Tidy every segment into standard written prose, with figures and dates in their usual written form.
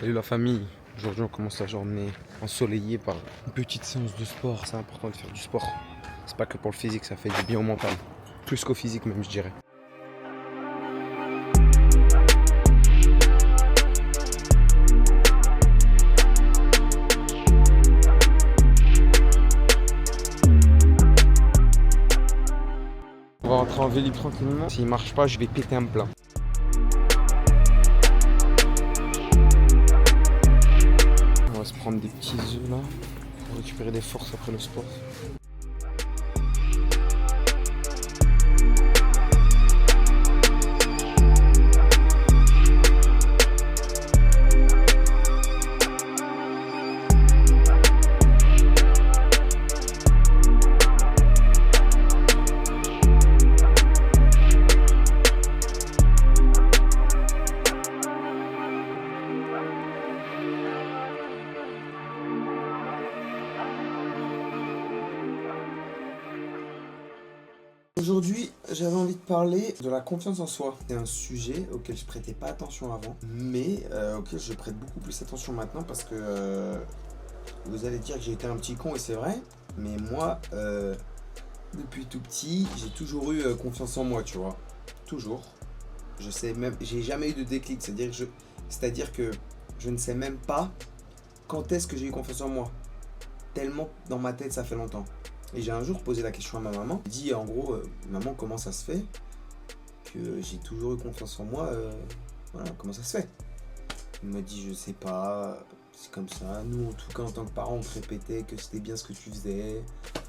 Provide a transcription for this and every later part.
Salut la famille, aujourd'hui on commence la journée ensoleillée par une petite séance de sport. C'est important de faire du sport. C'est pas que pour le physique, ça fait du bien au mental. Plus qu'au physique même je dirais. On va rentrer en Vélib tranquillement. S'il marche pas, je vais péter un plat. On va se prendre des petits œufs là pour récupérer des forces après le sport. Aujourd'hui, j'avais envie de parler de la confiance en soi. C'est un sujet auquel je prêtais pas attention avant, mais auquel je prête beaucoup plus attention maintenant parce que vous allez dire que j'ai été un petit con et c'est vrai, mais moi, depuis tout petit, j'ai toujours eu confiance en moi, tu vois. Toujours. Je sais même, j'ai jamais eu de déclic, c'est-à-dire que je ne sais même pas quand est-ce que j'ai eu confiance en moi. Tellement dans ma tête, ça fait longtemps. Et j'ai un jour posé la question à ma maman. J'ai dit en gros, maman, comment ça se fait que j'ai toujours eu confiance en moi, voilà, comment ça se fait? Elle m'a dit, je sais pas, c'est comme ça. Nous, en tout cas, en tant que parents, on te répétait que c'était bien ce que tu faisais,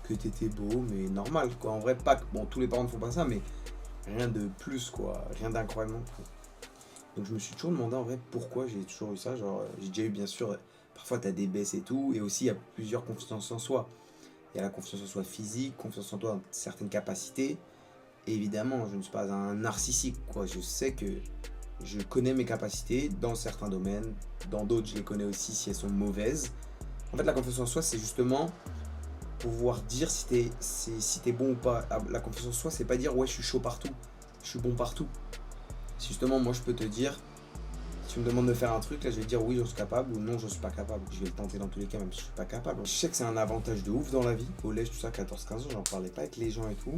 que t'étais beau, mais normal, quoi. En vrai, pas que, bon, tous les parents ne font pas ça, mais rien de plus, quoi. Rien d'incroyable non plus. Donc, je me suis toujours demandé, en vrai, pourquoi j'ai toujours eu ça. Genre, j'ai déjà eu, bien sûr, parfois, t'as des baisses et tout, et aussi, il y a plusieurs confiances en soi. Il y a la confiance en soi physique, confiance en toi dans certaines capacités. Et évidemment, je ne suis pas un narcissique, quoi. Je sais que je connais mes capacités dans certains domaines. Dans d'autres, je les connais aussi si elles sont mauvaises. En fait, la confiance en soi, c'est justement pouvoir dire si t'es bon ou pas. La confiance en soi, c'est pas dire ouais, je suis chaud partout, je suis bon partout. C'est justement, moi, je peux te dire, si tu me demandes de faire un truc, là, je vais dire oui, j'en suis capable ou non, j'en suis pas capable. Je vais le tenter dans tous les cas, même si je suis pas capable. Je sais que c'est un avantage de ouf dans la vie. Au collège, tout ça, 14-15 ans, j'en parlais pas avec les gens et tout.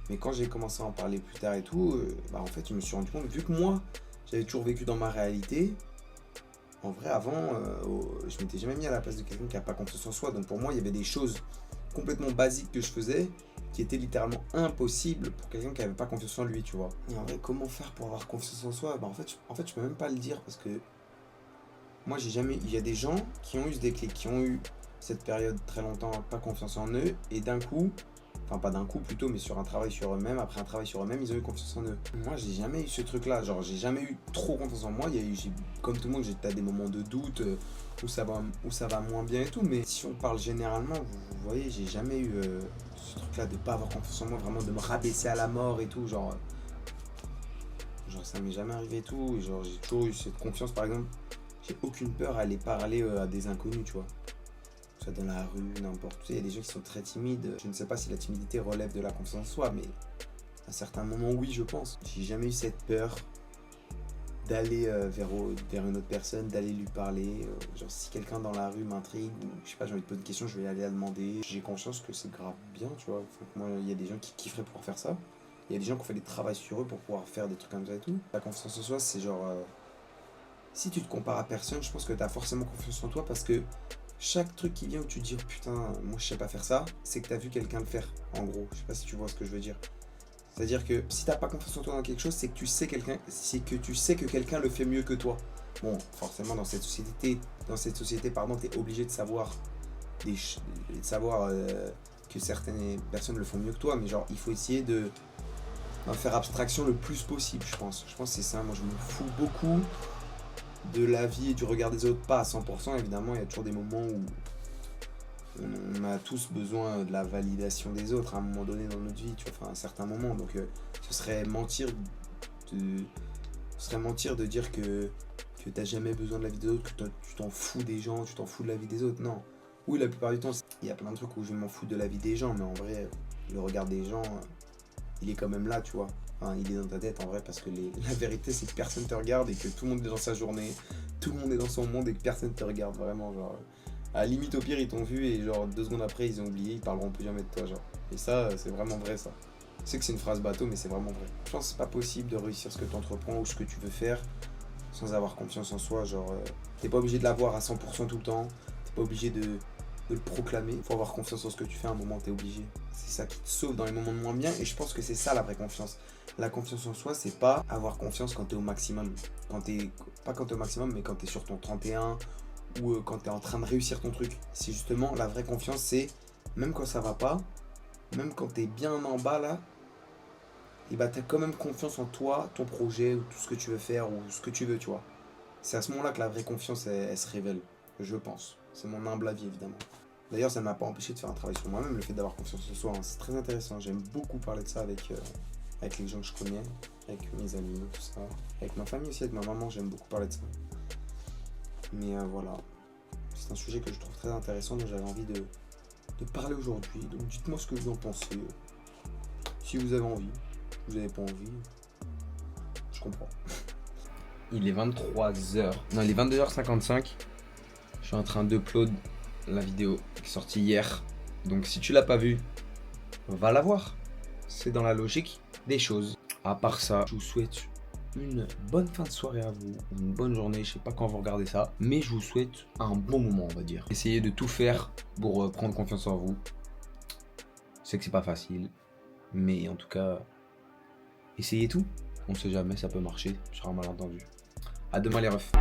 Mais quand j'ai commencé à en parler plus tard et tout, en fait, je me suis rendu compte, vu que moi, j'avais toujours vécu dans ma réalité, en vrai, avant, je m'étais jamais mis à la place de quelqu'un qui n'a pas confiance en soi. Donc pour moi, il y avait des choses complètement basiques que je faisais qui étaient littéralement impossibles pour quelqu'un qui n'avait pas confiance en lui, tu vois. Et en vrai, comment faire pour avoir confiance en soi? En fait, je peux même pas le dire parce que moi, il y a des gens qui ont eu ce déclic, qui ont eu cette période très longtemps, pas confiance en eux, et d'un coup, enfin pas d'un coup plutôt, mais sur un travail sur eux-mêmes, après un travail sur eux-mêmes, ils ont eu confiance en eux. Moi, j'ai jamais eu ce truc-là, genre j'ai jamais eu trop confiance en moi. Comme tout le monde, j'ai des moments de doute où ça va moins bien et tout, mais si on parle généralement, vous voyez, j'ai jamais eu ce truc-là de pas avoir confiance en moi, vraiment de me rabaisser à la mort et tout, genre ça m'est jamais arrivé et tout, et genre j'ai toujours eu cette confiance. Par exemple, j'ai aucune peur à aller parler à des inconnus, tu vois. Soit dans la rue, n'importe où. Il y a des gens qui sont très timides. Je ne sais pas si la timidité relève de la confiance en soi, mais à certains moments, oui, je pense. J'ai jamais eu cette peur d'aller vers une autre personne, d'aller lui parler. Genre, si quelqu'un dans la rue m'intrigue, ou je sais pas, j'ai envie de poser une question, je vais aller la demander. J'ai conscience que c'est grave bien, tu vois. Enfin, moi, il y a des gens qui kifferaient pouvoir faire ça. Il y a des gens qui ont fait des travaux sur eux pour pouvoir faire des trucs comme ça et tout. La confiance en soi, c'est genre. Si tu te compares à personne, je pense que tu as forcément confiance en toi parce que chaque truc qui vient où tu te dis putain, moi je sais pas faire ça, c'est que tu as vu quelqu'un le faire, en gros. Je sais pas si tu vois ce que je veux dire. C'est-à-dire que si t'as pas confiance en toi dans quelque chose, c'est que tu sais que quelqu'un le fait mieux que toi. Bon, forcément dans cette société, t'es obligé de savoir que certaines personnes le font mieux que toi, mais genre il faut essayer d'en faire abstraction le plus possible, je pense. Je pense que c'est ça. Moi je me fous beaucoup de la vie et du regard des autres, pas à 100%, évidemment, il y a toujours des moments où on a tous besoin de la validation des autres à un moment donné dans notre vie, tu vois, enfin à un certain moment. Donc ce serait mentir de dire que t'as jamais besoin de la vie des autres, que tu t'en fous des gens, tu t'en fous de la vie des autres. Non. Oui, la plupart du temps, il y a plein de trucs où je m'en fous de la vie des gens, mais en vrai, le regard des gens, il est quand même là, tu vois. Enfin, il est dans ta tête en vrai, parce que la vérité, c'est que personne te regarde et que tout le monde est dans sa journée, tout le monde est dans son monde et que personne te regarde vraiment, genre. À la limite, au pire, ils t'ont vu et genre 2 secondes après, ils ont oublié, ils parleront plus jamais de toi, genre. Et ça, c'est vraiment vrai, ça. Je sais que c'est une phrase bateau, mais c'est vraiment vrai. Je pense que c'est pas possible de réussir ce que tu entreprends ou ce que tu veux faire sans avoir confiance en soi. Genre, t'es pas obligé de l'avoir à 100% tout le temps, t'es pas obligé de le proclamer. Faut avoir confiance en ce que tu fais, à un moment, t'es obligé. C'est ça qui te sauve dans les moments de moins bien, et je pense que c'est ça la vraie confiance. La confiance en soi, c'est pas avoir confiance quand t'es au maximum. Pas quand t'es au maximum, mais quand t'es sur ton 31 ou quand t'es en train de réussir ton truc. C'est justement la vraie confiance, c'est même quand ça va pas, même quand t'es bien en bas là, et bah t'as quand même confiance en toi, ton projet, ou tout ce que tu veux faire, ou ce que tu veux, tu vois. C'est à ce moment-là que la vraie confiance, elle se révèle, je pense. C'est mon humble avis, évidemment. D'ailleurs, ça ne m'a pas empêché de faire un travail sur moi-même, le fait d'avoir confiance en soi, hein. C'est très intéressant. J'aime beaucoup parler de ça avec les gens que je connais, avec mes amis, tout ça. Avec ma famille aussi, avec ma maman, j'aime beaucoup parler de ça. Mais voilà, c'est un sujet que je trouve très intéressant, dont j'avais envie de parler aujourd'hui. Donc dites-moi ce que vous en pensez. Si vous avez envie, vous n'avez pas envie, je comprends. Il est 23h. Non, il est 22h55. Je suis en train d'upload la vidéo qui est sortie hier. Donc si tu l'as pas vue, va la voir. C'est dans la logique des choses. À part ça, je vous souhaite une bonne fin de soirée à vous, une bonne journée. Je sais pas quand vous regardez ça, mais je vous souhaite un bon moment, on va dire. Essayez de tout faire pour prendre confiance en vous. Je sais que c'est pas facile, mais en tout cas, essayez tout. On sait jamais, ça peut marcher sur un malentendu. À demain les refs.